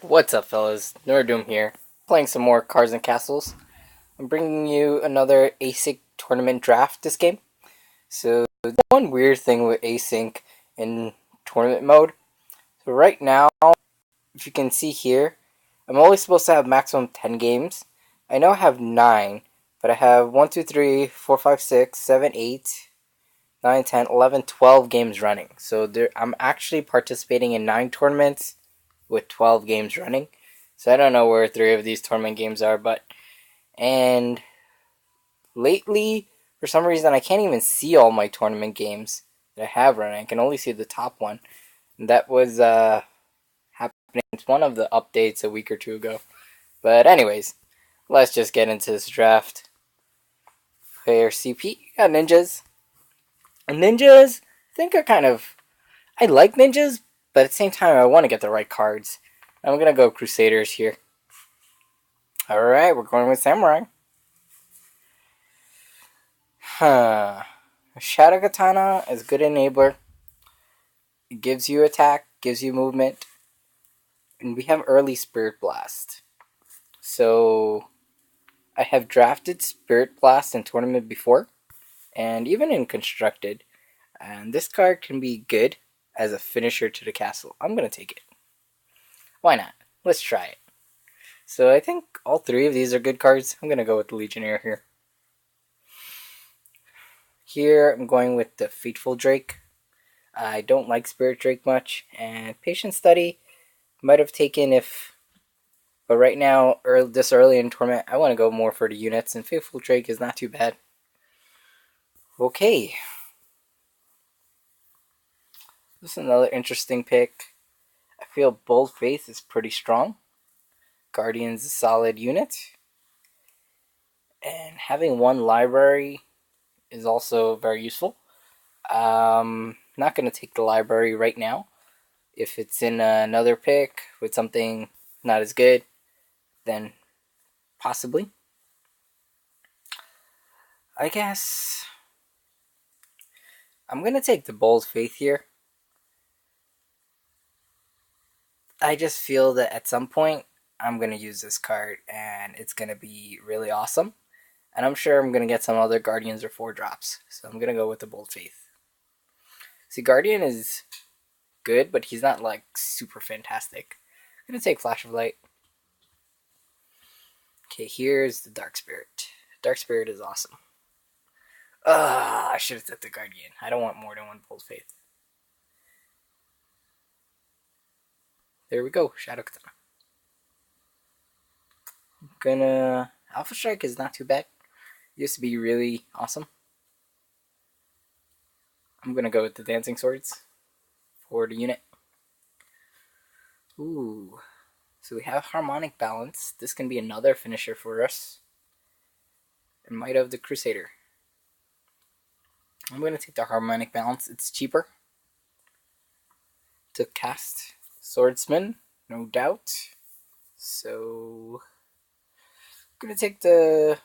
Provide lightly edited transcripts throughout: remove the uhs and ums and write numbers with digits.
What's up, fellas? Doom here, playing some more Cards and Castles. I'm bringing you another Async tournament draft this game. So, one weird thing with Async in tournament mode. So, right now, if you can see here, I'm only supposed to have maximum 10 games. I now have 9, but I have 1, 2, 3, 4, 5, 6, 7, 8, 9, 10, 11, 12 games running. So, I'm actually participating in 9 tournaments with 12 games running. So I don't know where 3 of these tournament games are, and lately, for some reason, I can't even see all my tournament games that I have running. I can only see the top one. And that was happening. It's one of the updates a week or two ago. But anyways, let's just get into this draft. Player CP, got ninjas. And ninjas, I think I like ninjas, but at the same time, I want to get the right cards. I'm gonna go Crusaders here. Alright, we're going with Samurai. Shadow Katana is a good enabler. It gives you attack, gives you movement. And we have early Spirit Blast. So, I have drafted Spirit Blast in tournament before, and even in Constructed. And this card can be good as a finisher to the castle. I'm going to take it. Why not? Let's try it. So I think all 3 of these are good cards. I'm going to go with the Legionnaire here. Here I'm going with the Fateful Drake. I don't like Spirit Drake much, and Patient Study might have taken but right now, this early in tournament, I want to go more for the units, and Fateful Drake is not too bad. Okay. This is another interesting pick. I feel Bold Faith is pretty strong. Guardian's a solid unit. And having 1 library is also very useful. Not going to take the library right now. If it's in another pick with something not as good, then possibly. I guess I'm going to take the Bold Faith here. I just feel that at some point I'm going to use this card and it's going to be really awesome. And I'm sure I'm going to get some other Guardians or 4-drops. So I'm going to go with the Bold Faith. See, Guardian is good, but he's not like super fantastic. I'm going to take Flash of Light. Okay, here's the Dark Spirit. Dark Spirit is awesome. I should have took the Guardian. I don't want more than 1 Bold Faith. There we go, Shadow Katana. Alpha Strike is not too bad. It used to be really awesome. I'm gonna go with the Dancing Swords for the unit. Ooh. So we have Harmonic Balance. This can be another finisher for us. And Might of the Crusader. I'm gonna take the Harmonic Balance. It's cheaper to cast. Swordsman, no doubt. So I'm gonna take it's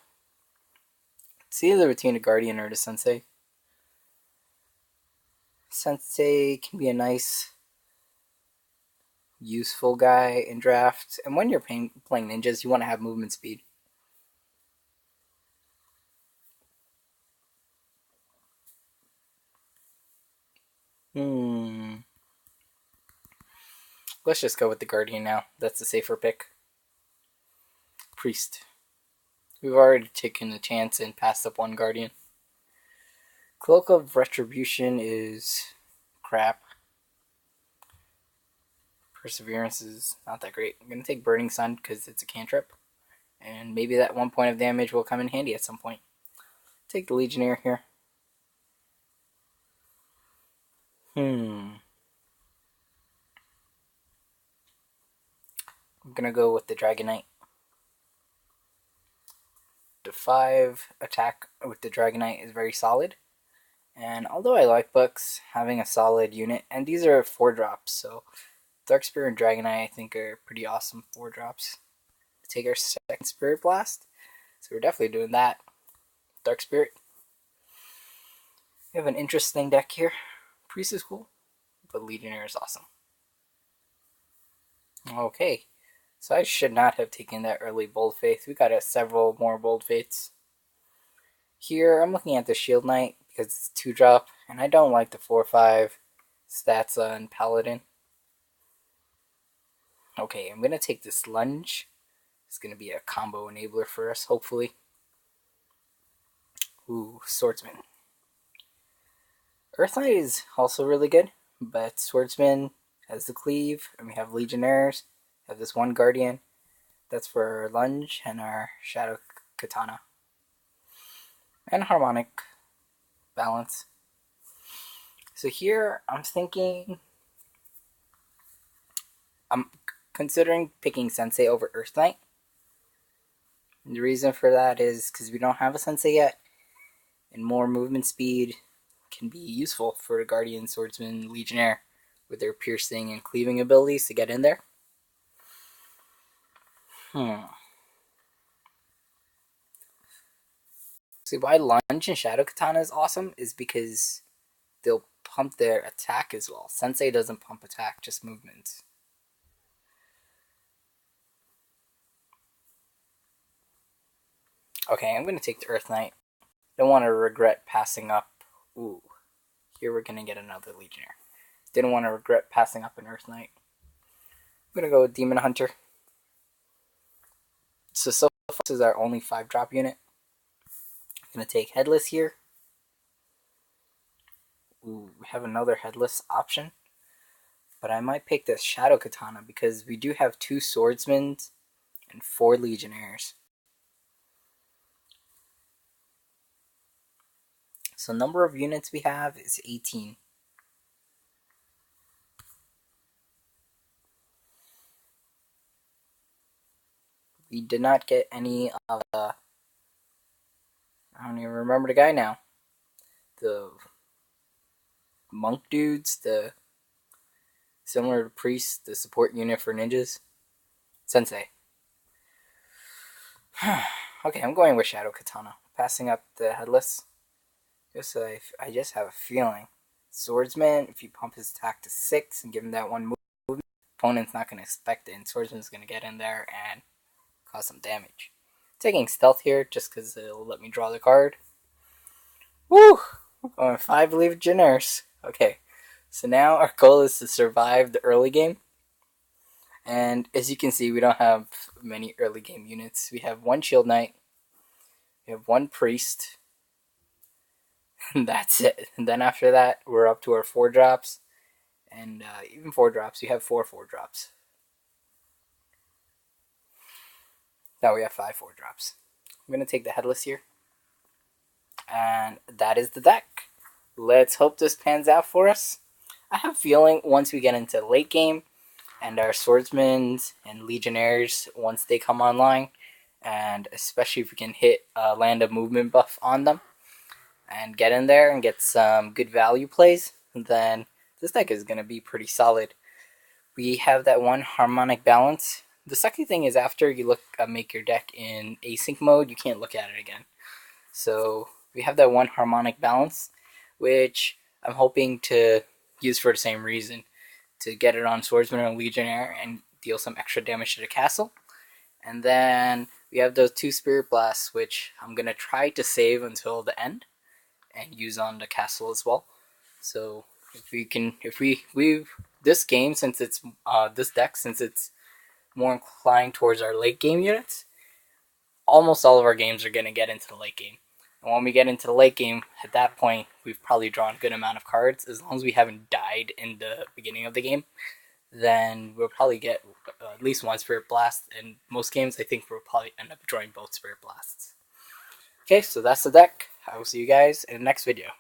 either between the Guardian or the Sensei. Sensei can be a nice, useful guy in draft. And when you're playing ninjas, you want to have movement speed. Let's just go with the Guardian now. That's the safer pick. Priest. We've already taken a chance and passed up 1 Guardian. Cloak of Retribution is crap. Perseverance is not that great. I'm going to take Burning Sun because it's a cantrip. And maybe that 1 point of damage will come in handy at some point. Take the Legionnaire here. I'm going to go with the Dragon Knight. The 5 attack with the Dragon Knight is very solid. And although I like books, having a solid unit, and these are 4-drops, so Dark Spirit and Dragon Knight I think are pretty awesome 4-drops. Take our 2nd Spirit Blast. So we're definitely doing that. Dark Spirit. We have an interesting deck here. Priest is cool, but Legionnaire is awesome. Okay, So I should not have taken that early Bold Faith. We got several more Bold Faiths. Here, I'm looking at the Shield Knight because it's 2-drop, and I don't like the 4-5 stats on Paladin. Okay, I'm going to take this Lunge. It's going to be a combo enabler for us, hopefully. Ooh, Swordsman. Earth Knight is also really good, but Swordsman has the cleave, and we have Legionnaires. We have this one Guardian. That's for our Lunge and our Shadow Katana. And Harmonic Balance. So here, I'm considering picking Sensei over Earth Knight. And the reason for that is because we don't have a Sensei yet, and more movement speed can be useful for the Guardian, Swordsman, Legionnaire with their piercing and cleaving abilities to get in there. See, why Lunge and Shadow Katana is awesome is because they'll pump their attack as well. Sensei doesn't pump attack, just movement. Okay, I'm going to take the Earth Knight. Don't want to regret passing up. Ooh, here we're going to get another Legionnaire. Didn't want to regret passing up an Earth Knight. I'm going to go with Demon Hunter. So far, this is our only 5-drop unit. I'm going to take Headless here. Ooh, we have another Headless option. But I might pick this Shadow Katana because we do have 2 Swordsmen and 4 Legionnaires. So number of units we have is 18. We did not get any of the... I don't even remember the guy now. The monk dudes, the similar to priest, the support unit for ninjas. Sensei. Okay, I'm going with Shadow Katana. Passing up the Headless. I just have a feeling. Swordsman, if you pump his attack to 6 and give him that one movement, opponent's not going to expect it, and Swordsman's going to get in there and cause some damage. Taking Stealth here just because it'll let me draw the card. Woo! Going 5 Legionnaires. Okay, so now our goal is to survive the early game. And as you can see, we don't have many early game units. We have 1 Shield Knight. We have 1 Priest. And that's it. And then after that, we're up to our 4-drops. And even 4-drops, we have 4 4-drops. Now we have 5 4-drops. I'm going to take the Headless here. And that is the deck. Let's hope this pans out for us. I have a feeling once we get into the late game, and our Swordsmen and Legionnaires, once they come online, and especially if we can hit land a movement buff on them, and get in there and get some good value plays, then this deck is going to be pretty solid. We have that 1 Harmonic Balance. The second thing is after you make your deck in Async mode, you can't look at it again. So we have that 1 Harmonic Balance, which I'm hoping to use for the same reason, to get it on Swordsman or Legionnaire and deal some extra damage to the castle. And then we have those 2 Spirit Blasts, which I'm going to try to save until the end and use on the castle as well. So this game, since it's this deck, since it's more inclined towards our late game units, almost all of our games are going to get into the late game. And when we get into the late game, at that point, we've probably drawn a good amount of cards. As long as we haven't died in the beginning of the game, then we'll probably get at least 1 Spirit Blast. And most games, I think we'll probably end up drawing both Spirit Blasts. Okay, so that's the deck. I will see you guys in the next video.